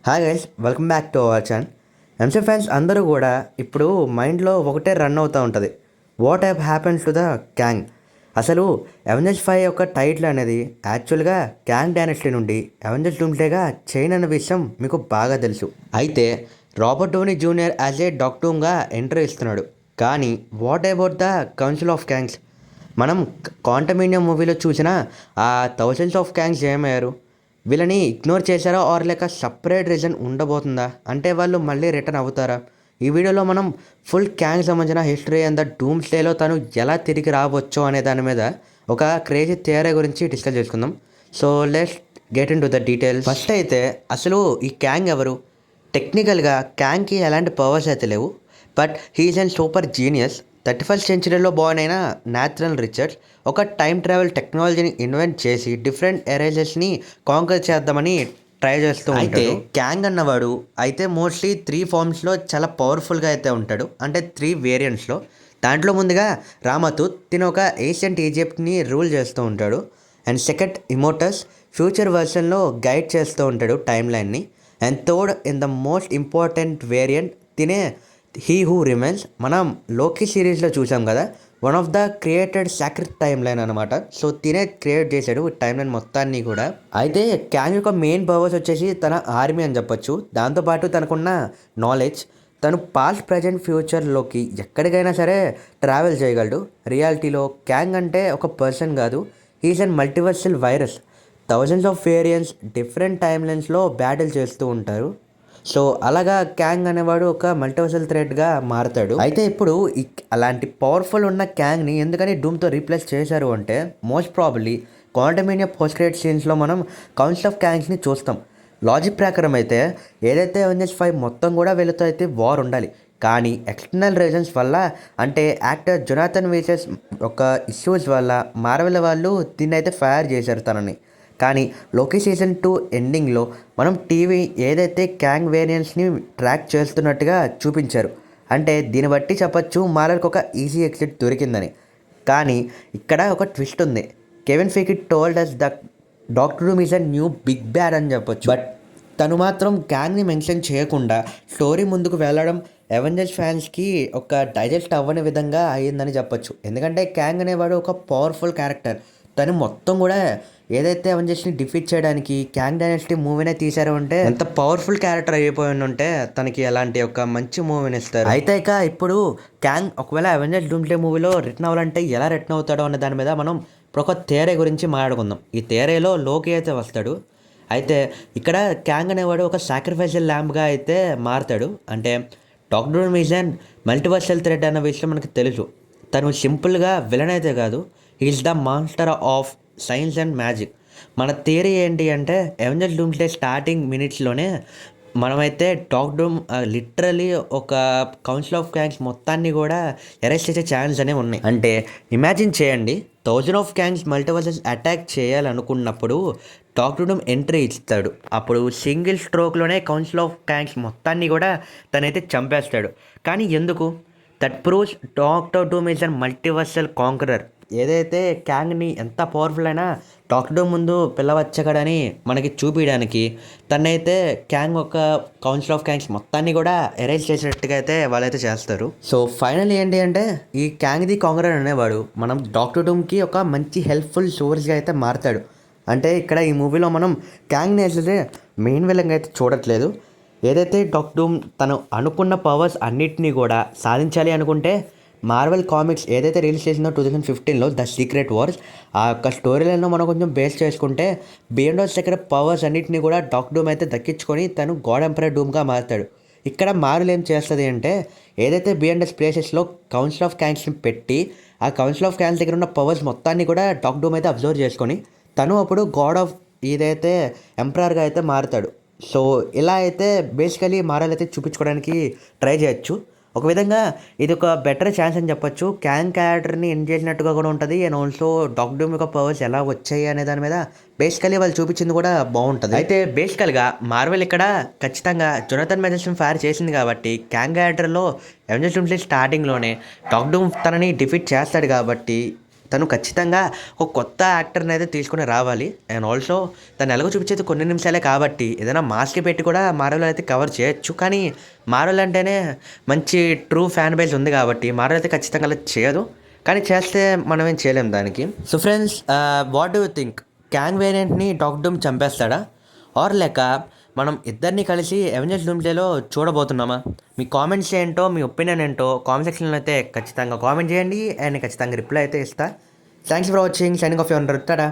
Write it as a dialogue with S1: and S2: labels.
S1: Hi guys, welcome back to our channel. MC fans అందరూ కూడా ఇప్పుడు మైండ్లో ఒకటే రన్ అవుతూ ఉంటుంది. What happens to the Kang. అసలు అవెంజర్స్ 5 యొక్క టైటిల్ అనేది యాక్చువల్గా క్యాంగ్ డైనస్టీ నుండి అవెంజర్స్ డూమ్స్డేగా చైన్ అనే విషయం మీకు బాగా తెలుసు. అయితే Robert Downey junior as a డాక్టర్గా ఎంట్రీ ఇస్తున్నాడు. కానీ what about the council of Kings? మనం క్వాంటమేనియా మూవీలో చూసిన ఆ థౌజండ్స్ ఆఫ్ క్యాంగ్స్ ఏమయ్యారు? వీళ్ళని ఇగ్నోర్ చేశారా ఆర్ లేక సపరేట్ రీజన్ ఉండబోతుందా? అంటే వాళ్ళు మళ్ళీ రిటర్న్ అవుతారా? ఈ వీడియోలో మనం ఫుల్ క్యాంగ్ సంబంధించిన హిస్టరీ అండ్ ద డూమ్స్డేలో తను ఎలా తిరిగి రావచ్చో అనే దాని మీద ఒక క్రేజీ థియరీ గురించి డిస్కస్ చేసుకుందాం. So let's get in to the details. First అయితే అసలు ఈ క్యాంగ్ ఎవరు? టెక్నికల్గా క్యాంగ్కి ఎలాంటి పవర్స్ అయితే లేవు, but he's and super genius. 31st సెంచరీలో బోర్న్ అయిన నాథన్ రిచర్డ్స్ ఒక టైం ట్రావెల్ టెక్నాలజీని ఇన్వెంట్ చేసి డిఫరెంట్ ఎరేజెస్ని కాంకర్ చేద్దామని ట్రై చేస్తూ ఉంటాడు. క్యాంగ్ అన్నవాడు అయితే మోస్ట్లీ 3 ఫార్మ్స్లో చాలా పవర్ఫుల్గా అయితే ఉంటాడు, అంటే 3 వేరియంట్స్లో. దాంట్లో ముందుగా రామతూత్, తిన ఒక ఏషియంట్ ఈజిప్ట్ని రూల్ చేస్తూ ఉంటాడు. అండ్ సెకండ్ ఇమోటస్, ఫ్యూచర్ వర్షన్లో గైడ్ చేస్తూ ఉంటాడు టైమ్ లైన్ని. And third in the most important variant తినే హీ హూ రిమైన్స్. మనం లోకి సిరీస్లో చూసాం కదా, one of the created sacred timeline అనమాట. సో తినే క్రియేట్ చేశాడు టైమ్ లైన్ మొత్తాన్ని కూడా. అయితే క్యాంగ్ యొక్క మెయిన్ పర్పస్ వచ్చేసి తన ఆర్మీ అని చెప్పొచ్చు. దాంతోపాటు తనకున్న నాలెడ్జ్, తను పాస్ట్ ప్రజెంట్ ఫ్యూచర్లోకి ఎక్కడికైనా సరే ట్రావెల్ చేయగలడు. రియాలిటీలో క్యాంగ్ అంటే ఒక పర్సన్ కాదు, he's and multiversal virus. Thousands of variants different time లైన్స్లో బ్యాటిల్ చేస్తూ ఉంటారు. సో అలాగా క్యాంగ్ అనేవాడు ఒక మల్టీవర్సల్ థ్రెడ్గా మారుతాడు. అయితే ఇప్పుడు అలాంటి పవర్ఫుల్ ఉన్న క్యాంగ్ని ఎందుకని డూమ్తో రీప్లేస్ చేశారు అంటే, most probably Quantumania post credit సీన్స్లో మనం కౌన్సిల్ ఆఫ్ క్యాంగ్స్ని చూస్తాం. లాజిక్ ప్రకారం అయితే ఏదైతే అవెంజర్స్ 5 మొత్తం కూడా వీళ్ళతో అయితే వార్ ఉండాలి. కానీ ఎక్స్టర్నల్ రీజన్స్ వల్ల, అంటే యాక్టర్ జొనాథన్ వీసెస్ ఒక ఇష్యూస్ వల్ల మార్వెల్ వాళ్ళు దీన్ని అయితే ఫైర్ చేశారు తనని. కానీ లోకి సీజన్ 2 ఎండింగ్లో మనం టీవీ ఏదైతే క్యాంగ్ వేరియంట్స్ని ట్రాక్ చేస్తున్నట్టుగా చూపించారు. అంటే దీన్ని బట్టి చెప్పచ్చు మార్వెల్కి ఒక ఈజీ ఎగ్జిట్ దొరికిందని. కానీ ఇక్కడ ఒక ట్విస్ట్ ఉంది. Kevin Feige told us the doctor doom is a new big bad అని చెప్పొచ్చు. బట్ తను మాత్రం క్యాంగ్ని మెన్షన్ చేయకుండా స్టోరీ ముందుకు వెళ్ళడం అవెంజర్స్ ఫ్యాన్స్కి ఒక డైజెస్ట్ అవ్వని విధంగా అయ్యిందని చెప్పొచ్చు. ఎందుకంటే క్యాంగ్ అనేవాడు ఒక పవర్ఫుల్ క్యారెక్టర్. తను మొత్తం కూడా ఏదైతే అవెంజర్స్ని డిఫీట్ చేయడానికి క్యాంగ్ డైనస్టీ మూవీనే తీశారు అంటే ఎంత పవర్ఫుల్ క్యారెక్టర్ అయిపోయి ఉంటే తనకి అలాంటి ఒక మంచి మూవీని ఇస్తారు. అయితే ఇక ఇప్పుడు క్యాంగ్ ఒకవేళ అవెంజర్స్ డూమ్స్డే మూవీలో రిటర్న్ అవ్వాలంటే ఎలా రిటర్న్ అవుతాడో అనే దాని మీద మనం ఇప్పుడు ఒక థియరీ గురించి మాట్లాడుకుందాం. ఈ థియరీలో లోకి అయితే వస్తాడు. అయితే ఇక్కడ క్యాంగ్ అనేవాడు ఒక సాక్రిఫైషియల్ ల్యాంబ్గా అయితే మారుతాడు. అంటే doctor doom is and multiversal thread అన్న విషయం మనకు తెలుసు. తను సింపుల్గా విలన్ అయితే కాదు, he is the master of science and magic. మన థియరీ ఏంటి అంటే, అవెంజర్స్ డూమ్స్డే స్టార్టింగ్ మినిట్స్లోనే మనమైతే డాక్టర్ డూమ్ లిటరలీ ఒక కౌన్సిల్ ఆఫ్ క్యాంగ్స్ మొత్తాన్ని కూడా అరెస్ట్ చేసే ఛాన్స్ అనేవి ఉన్నాయి. అంటే ఇమాజిన్ చేయండి, 1000 ఆఫ్ క్యాంగ్స్ మల్టీవర్సెస్ అటాక్ చేయాలనుకున్నప్పుడు డాక్టర్ డూమ్ ఎంట్రీ ఇస్తాడు. అప్పుడు సింగిల్ స్ట్రోక్లోనే కౌన్సిల్ ఆఫ్ క్యాంగ్స్ మొత్తాన్ని కూడా తనైతే చంపేస్తాడు. కానీ ఎందుకు? That proves doctor doom is an multiversal conqueror. ఏదైతే క్యాంగ్ని ఎంత పవర్ఫుల్ అయినా డాక్టర్ డూమ్ ముందు పిల్లవచ్చగడని మనకి చూపించడానికి తనైతే క్యాంగ్ ఒక కౌన్సిల్ ఆఫ్ క్యాంగ్స్ మొత్తాన్ని కూడా ఎరేజ్ చేసినట్టుగా అయితే వాళ్ళైతే చేస్తారు. సో ఫైనల్ ఏంటి అంటే, ఈ క్యాంగ్ ది కాంకరర్ అనేవాడు మనం డాక్టర్ డూమ్కి ఒక మంచి హెల్ప్ఫుల్ సోర్స్గా అయితే మారుతాడు. అంటే ఇక్కడ ఈ మూవీలో మనం క్యాంగ్ని అయితే మెయిన్ విలన్గా అయితే చూడట్లేదు. ఏదైతే డాక్టర్ డూమ్ తను అనుకున్న పవర్స్ అన్నిటినీ కూడా సాధించాలి అనుకుంటే, మార్వెల్ కామిక్స్ ఏదైతే రిలీజ్ చేసిందో 2015లో ద సీక్రెట్ వార్స్, ఆ యొక్క స్టోరీలను మనం కొంచెం బేస్ చేసుకుంటే బియాండ్ దగ్గర పవర్స్ అన్నింటినీ కూడా డాక్టర్ డూమ్ అయితే దక్కించుకొని తను గాడ్ ఎంపరర్ డూమ్గా మారుతాడు. ఇక్కడ మార్వెల్ ఏం చేస్తుంది అంటే, ఏదైతే బియాండ్ ప్లేసెస్లో కౌన్సిల్ ఆఫ్ క్యాంగ్స్ని పెట్టి ఆ కౌన్సిల్ ఆఫ్ క్యాంగ్స్ దగ్గర ఉన్న పవర్స్ మొత్తాన్ని కూడా డాక్టర్ డూమ్ అయితే అబ్జర్వ్ చేసుకొని తను అప్పుడు గాడ్ ఆఫ్ ఏదైతే ఎంపరర్గా అయితే మారుతాడు. సో ఇలా అయితే బేసికలీ మార్వెల్ అయితే చూపించుకోవడానికి ట్రై చేయొచ్చు. ఒక విధంగా ఇది ఒక బెటర్ ఛాన్స్ అని చెప్పొచ్చు. క్యాంగ్ క్యారెక్టర్ని ఎండ్ చేసినట్టుగా కూడా ఉంటుంది. అండ్ ఆల్సో డాక్టర్ డూమ్ యొక్క పవర్స్ ఎలా వచ్చాయి అనే దాని మీద బేసికలీ వాళ్ళు చూపించింది కూడా బాగుంటుంది. అయితే బేసికల్గా మార్వెల్ ఇక్కడ ఖచ్చితంగా జొనాథన్ మెజర్స్ని ఫైర్ చేసింది కాబట్టి క్యాంగ్ క్యారెక్టర్లో అవెంజర్స్ డూమ్స్డే స్టార్టింగ్లోనే డాక్టర్ డూమ్ తనని డిఫీట్ చేస్తాడు కాబట్టి తను ఖచ్చితంగా ఒక కొత్త యాక్టర్ని అయితే తీసుకుని రావాలి. అండ్ ఆల్సో తను ఎలాగో చూపించేది కొన్ని నిమిషాలే కాబట్టి ఏదైనా మాస్క్ పెట్టి కూడా మార్వెల్ అయితే కవర్ చేయొచ్చు. కానీ మార్వెల్ అంటేనే మంచి ట్రూ ఫ్యాన్ బేస్ ఉంది కాబట్టి మార్వెల్ అయితే ఖచ్చితంగా అలా చేయదు. కానీ చేస్తే మనం ఏం చేయలేం దానికి. So friends, what do you think? Kang వేరియంట్ని డాక్టర్ డూమ్ చంపేస్తాడా, ఆర్ లేక మనం ఇద్దరిని కలిసి అవెంజర్స్ డూమ్స్డేలో చూడబోతున్నామా? మీ కామెంట్స్ ఏంటో, మీ ఒపీనియన్ ఏంటో కామెంట్ సెక్షన్లో అయితే ఖచ్చితంగా కామెంట్ చేయండి. అండ్ ఖచ్చితంగా రిప్లై అయితే ఇస్తా. Thanks for watching. Signing off your Tata.